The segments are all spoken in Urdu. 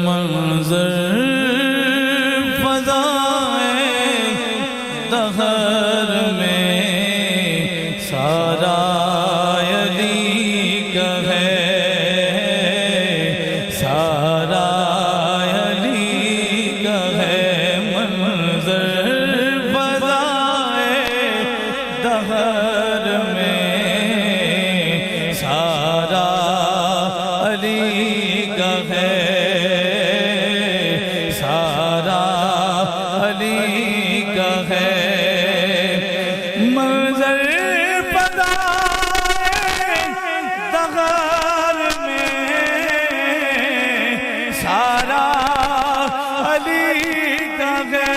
منظر فضائے دہر میں سارا علی کا ہے، سارا علی کا ہے۔ منظر فضائے دہر میں سارا علی کا ہے، سارا علی کا ہے۔ منظر فضائے دہر میں سارا علی کا ہے،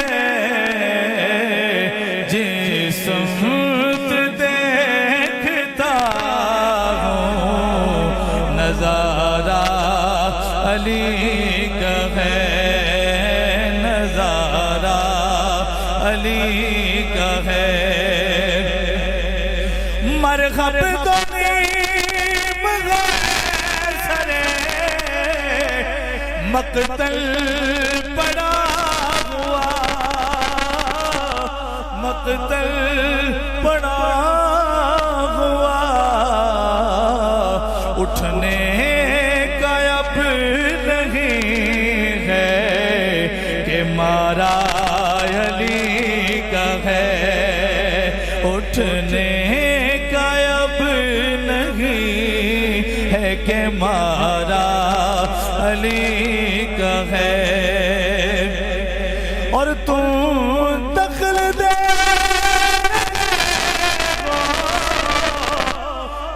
جس سمت دیکھتا ہوں نظارہ علی کا ہے، نظارہ علی کا ہے۔ مرغب تو نیم غیر سرے مقتل پڑا ہوا، مقتل پڑا ہوا، اٹھنے کا اب نہیں ہے کہ مارا علی کا ہے، اٹھنے کا اب نہیں ہے کہ مارا علی کا ہے۔ اور تم دخل دے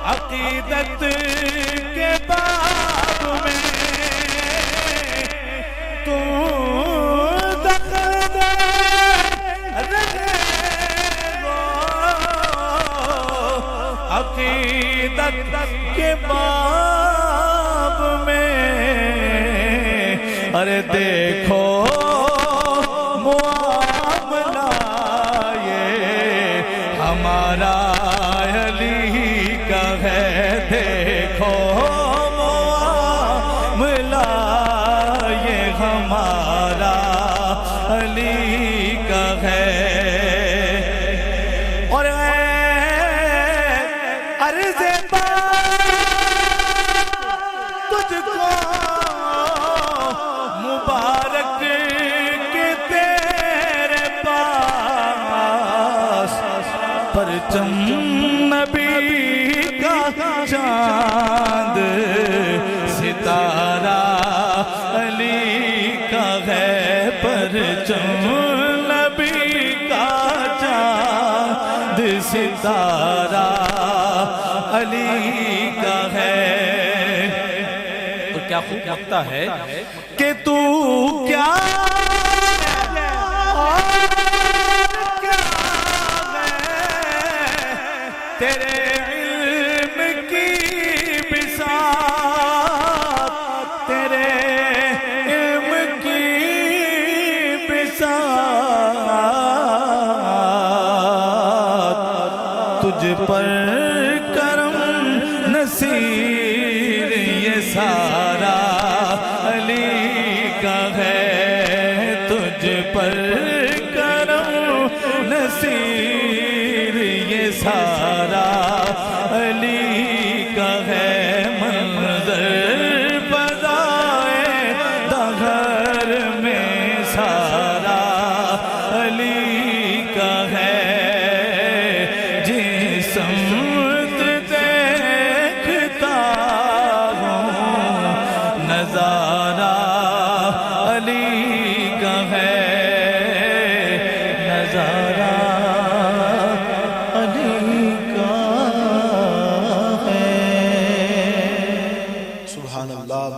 عقیدت کے باب میں، تم دخل دے عقیدت کے باب میں۔ ارے دیکھو معاملہ یہ ہمارا علی کا ہے، دیکھو معاملہ یہ ہمارا علی کا ہے۔ اور عرض تجھ کو مبارک کہ تیرے پاس پرچم نبی کا چاند ستارہ علی کا ہے، پرچم نبی کا چاند ستارہ علی کا ہے۔ تو کیا خوب لگتا ہے کہ تو کیا تیرے علم کی بساط، تیرے علم کی بساط، تجھ پر کرم نصیر یہ سارا علی کا ہے، تجھ پر کرم نصیر یہ سارا علی کا ہے۔ منظر فضائے دہر میں سارا علی کا ہے، جس سمت دیکھتا ہوں نظارہ